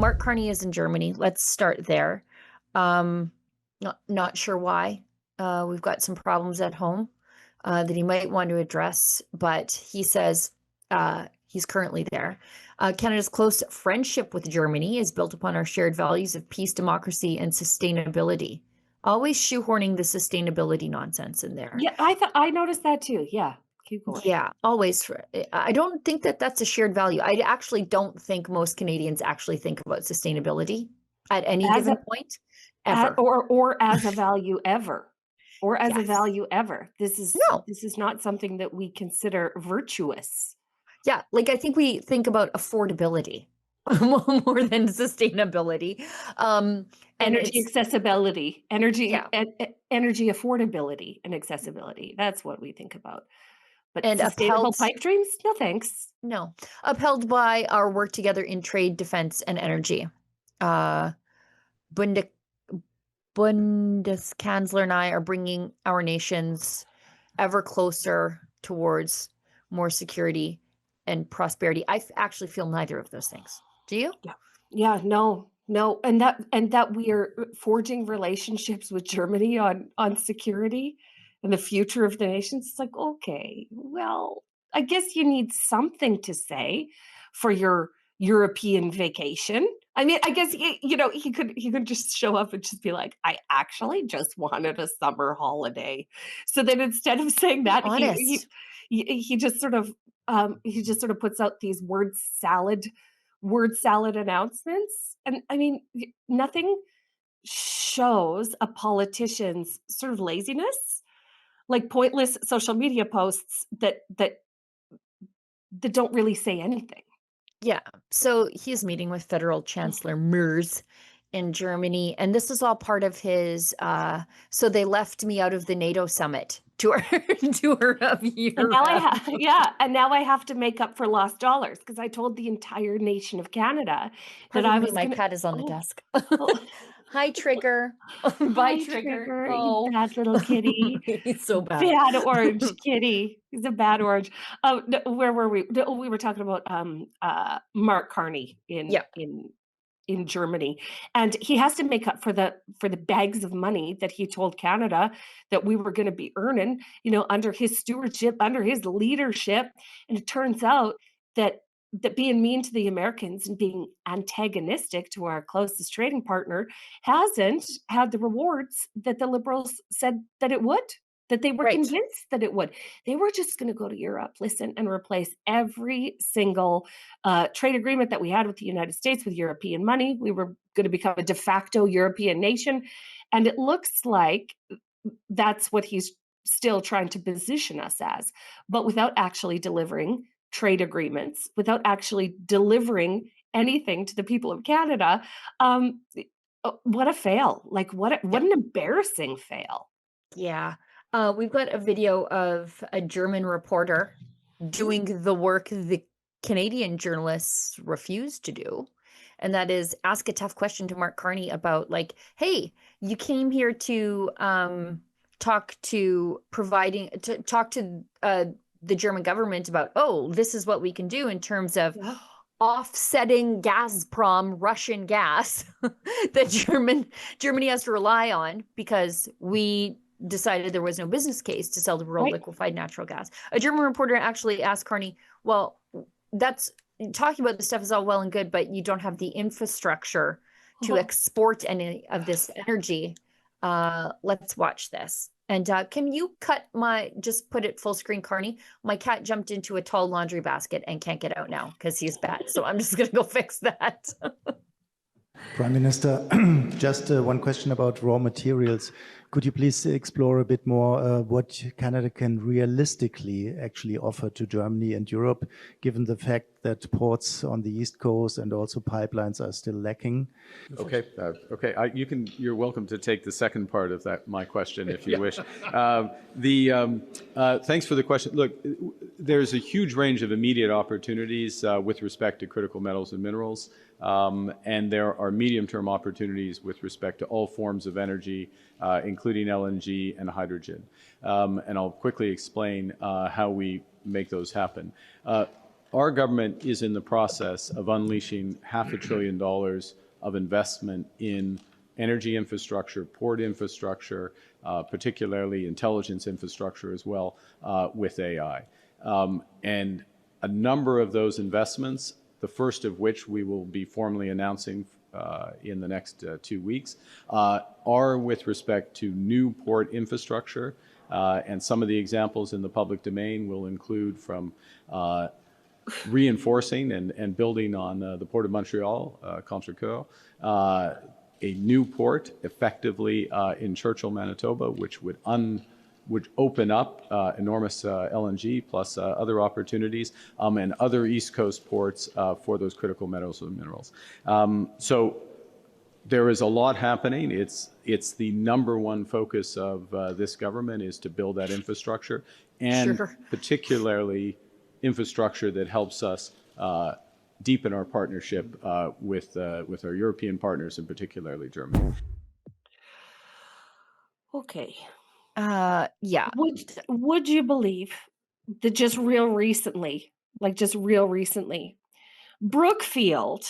Mark Carney is in Germany. Let's start there. Not sure why. We've got some problems at home that he might want to address, but he says he's currently there. Canada's close friendship with Germany is built upon our shared values of peace, democracy, and sustainability. Always shoehorning the sustainability nonsense in there. Yeah, I noticed that too. Yeah, keep going. Yeah, always. I don't think that that's a shared value. I actually don't think most Canadians actually think about sustainability at any given point, ever. Or as a value ever. Or as a Yes. value ever. This is No. not something that we consider virtuous. Yeah, like I think we think about affordability more than sustainability. Energy accessibility, energy affordability and accessibility. That's what we think about. But And sustainable upheld, pipe dreams? No, thanks. no, upheld by our work together in trade, defense, and energy. Bundeskanzler and I are bringing our nations ever closer towards more security and prosperity. I actually feel neither of those things. Do you? Yeah, no. And that we are forging relationships with Germany on security and the future of the nations. It's like, okay, well, I guess you need something to say for your European vacation. I mean, I guess he could just show up and just be like, I actually just wanted a summer holiday. So then instead of saying that, he just sort of puts out these word salad announcements. And I mean, nothing shows a politician's sort of laziness like pointless social media posts that don't really say anything. Yeah. So he's meeting with Federal Chancellor Merz in Germany, and this is all part of his so they left me out of the NATO summit tour of Europe. And now I have to make up for lost dollars because I told the entire nation of Canada that I was my cat is on the desk. Oh. Hi, Trigger. Bye, Trigger. You bad little kitty. He's so bad. Bad orange kitty. He's a bad orange. Oh, no, where were we? No, we were talking about Mark Carney in Germany, and he has to make up for the bags of money that he told Canada that we were going to be earning, under his stewardship, under his leadership. And it turns out that being mean to the Americans and being antagonistic to our closest trading partner hasn't had the rewards that the Liberals said that it would, that they were convinced that it would. They were just going to go to Europe, listen, and replace every single trade agreement that we had with the United States with European money. We were going to become a de facto European nation. And it looks like that's what he's still trying to position us as, but without actually delivering trade agreements, without actually delivering anything to the people of Canada. What a fail. Like what an embarrassing fail. Yeah. We've got a video of a German reporter doing the work the Canadian journalists refused to do. And that is ask a tough question to Mark Carney about like, hey, you came here to talk to the German government about, this is what we can do in terms of offsetting Gazprom Russian gas that Germany has to rely on because we decided there was no business case to sell the world liquefied natural gas. A German reporter actually asked Carney, well, that's talking about this stuff is all well and good, but you don't have the infrastructure to export any of this energy. Let's watch this. And can you just put it full screen, Carney? My cat jumped into a tall laundry basket and can't get out now because he's bad. So I'm just going to go fix that. Prime Minister, just one question about raw materials. Could you please explore a bit more what Canada can realistically actually offer to Germany and Europe, given the fact that ports on the East Coast and also pipelines are still lacking? Okay, you're welcome to take the second part of my question if you wish. Thanks for the question. Look, there's a huge range of immediate opportunities with respect to critical metals and minerals. And there are medium-term opportunities with respect to all forms of energy, including LNG and hydrogen. And I'll quickly explain how we make those happen. our government is in the process of unleashing $500 billion of investment in energy infrastructure, port infrastructure, particularly intelligence infrastructure as well, with AI. And a number of those investments, the first of which we will be formally announcing in the next 2 weeks, are with respect to new port infrastructure. And some of the examples in the public domain will include from reinforcing and building on the Port of Montreal, Contrecoeur, a new port effectively in Churchill, Manitoba, which would open up enormous LNG plus other opportunities, and other East Coast ports for those critical metals and minerals. So there is a lot happening. It's the number one focus of this government is to build that infrastructure, and particularly infrastructure that helps us deepen our partnership with our European partners, and particularly Germany. Okay. Yeah. Would you believe that just real recently, Brookfield,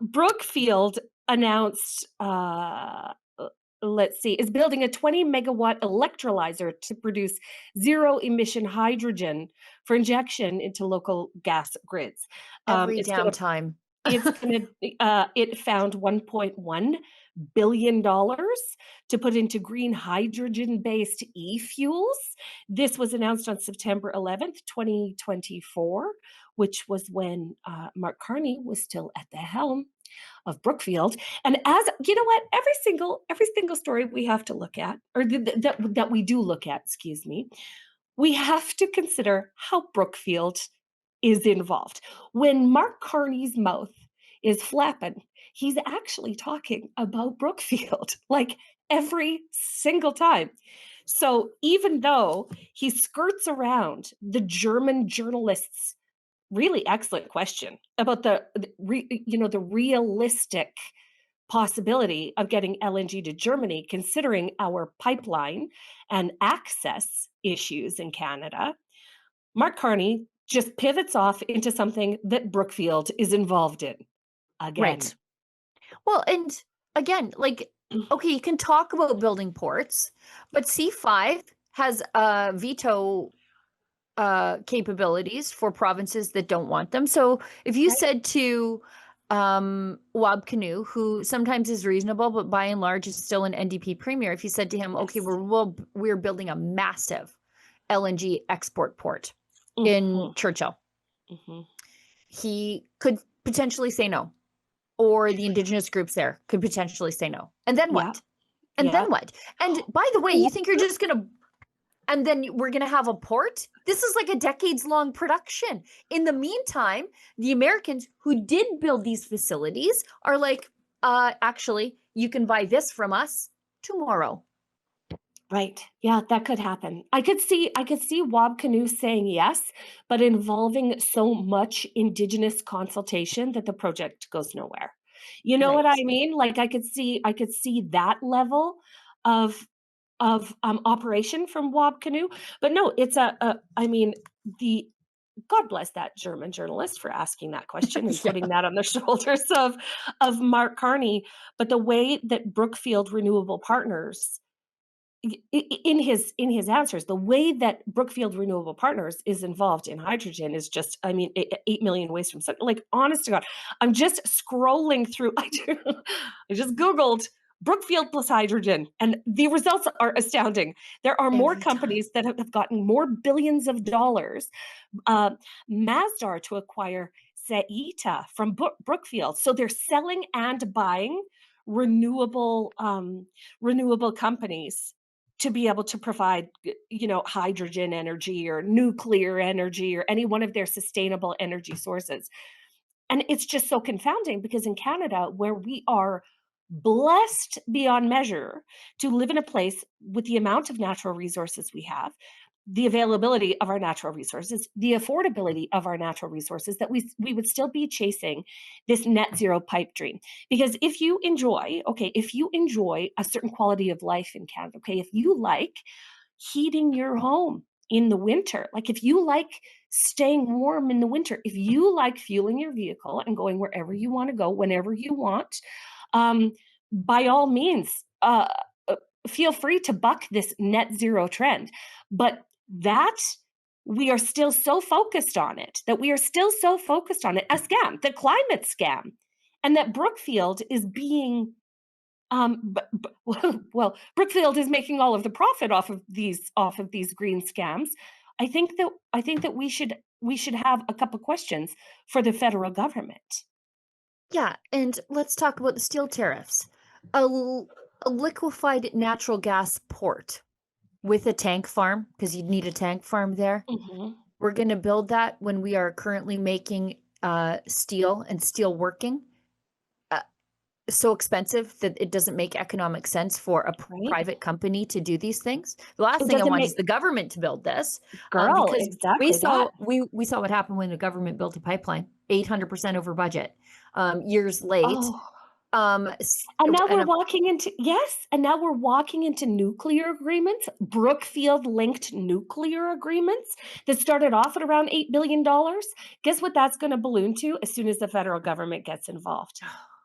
Brookfield announced, let's see, is building a 20 megawatt electrolyzer to produce zero emission hydrogen for injection into local gas grids. Every damn time. It found $1.1 billion to put into green hydrogen-based e-fuels. This was announced on September 11th, 2024, which was when Mark Carney was still at the helm of Brookfield. And as you know what, every single story we have to look at, or that we do look at, excuse me, we have to consider how Brookfield is involved. When Mark Carney's mouth is flapping, he's actually talking about Brookfield, like every single time. So even though he skirts around the German journalists' really excellent question about the realistic possibility of getting LNG to Germany, considering our pipeline and access issues in Canada, Mark Carney just pivots off into something that Brookfield is involved in again. Right. Well, and again, like, okay, you can talk about building ports, but C5 has veto capabilities for provinces that don't want them. So if you said to Wab Kinew, who sometimes is reasonable, but by and large is still an NDP premier, if you said to him, okay, we're building a massive LNG export port in Churchill, he could potentially say no, or the indigenous groups there could potentially say no. And then what? And then what? And by the way, you think you're just going to, and then we're going to have a port? This is like a decades-long production. In the meantime, the Americans who did build these facilities are like, actually, you can buy this from us tomorrow. Right. Yeah, that could happen. I could see Wab Kinew saying yes, but involving so much Indigenous consultation that the project goes nowhere. You know what I mean? Like I could see that level of operation from Wab Kinew, but no, it's God bless that German journalist for asking that question and putting that on the shoulders of Mark Carney. But the way that Brookfield Renewable Partners, in his answers, the way that Brookfield Renewable Partners is involved in hydrogen is just, 8 million ways from something. Like, honest to God, I'm just scrolling through. I just Googled Brookfield plus hydrogen, and the results are astounding. There are more companies that have gotten more billions of dollars. Masdar to acquire Saeta from Brookfield. So they're selling and buying renewable companies to be able to provide, hydrogen energy or nuclear energy or any one of their sustainable energy sources. And it's just so confounding because in Canada, where we are blessed beyond measure to live in a place with the amount of natural resources we have, the availability of our natural resources, the affordability of our natural resources, that we would still be chasing this net zero pipe dream. Because if you enjoy a certain quality of life in Canada, if you like heating your home in the winter. Like if you like staying warm in the winter, if you like fueling your vehicle and going wherever you want to go, whenever you want, by all means, feel free to buck this net zero trend. But that we are still so focused on it, a scam, the climate scam, and that Brookfield is being Brookfield is making all of the profit off of these green scams. I think that we should have a couple questions for the federal government. Yeah, and let's talk about the steel tariffs. A liquefied natural gas port with a tank farm, because you'd need a tank farm there. Mm-hmm. We're going to build that when we are currently making steel and steel working so expensive that it doesn't make economic sense for a private company to do these things. The last thing I want is the government to build this. Because exactly we saw what happened when the government built a pipeline, 800% over budget, years late. Oh. And now we're walking into nuclear agreements, Brookfield linked nuclear agreements that started off at around $8 billion. Guess what that's going to balloon to as soon as the federal government gets involved?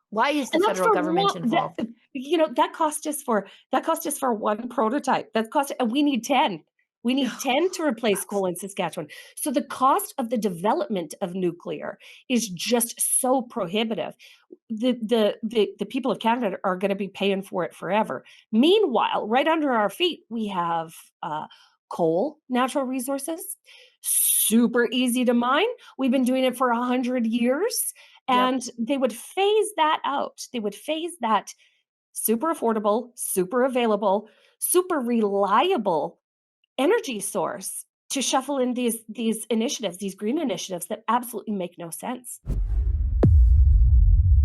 Why is the federal government involved? That cost us for one prototype. And we need 10. We need 10 to replace coal in Saskatchewan. So the cost of the development of nuclear is just so prohibitive. The people of Canada are going to be paying for it forever. Meanwhile, right under our feet, we have coal, natural resources, super easy to mine. We've been doing it for 100 years. And they would phase that out. They would phase that super affordable, super available, super reliable energy source to shuffle in these initiatives, these green initiatives that absolutely make no sense.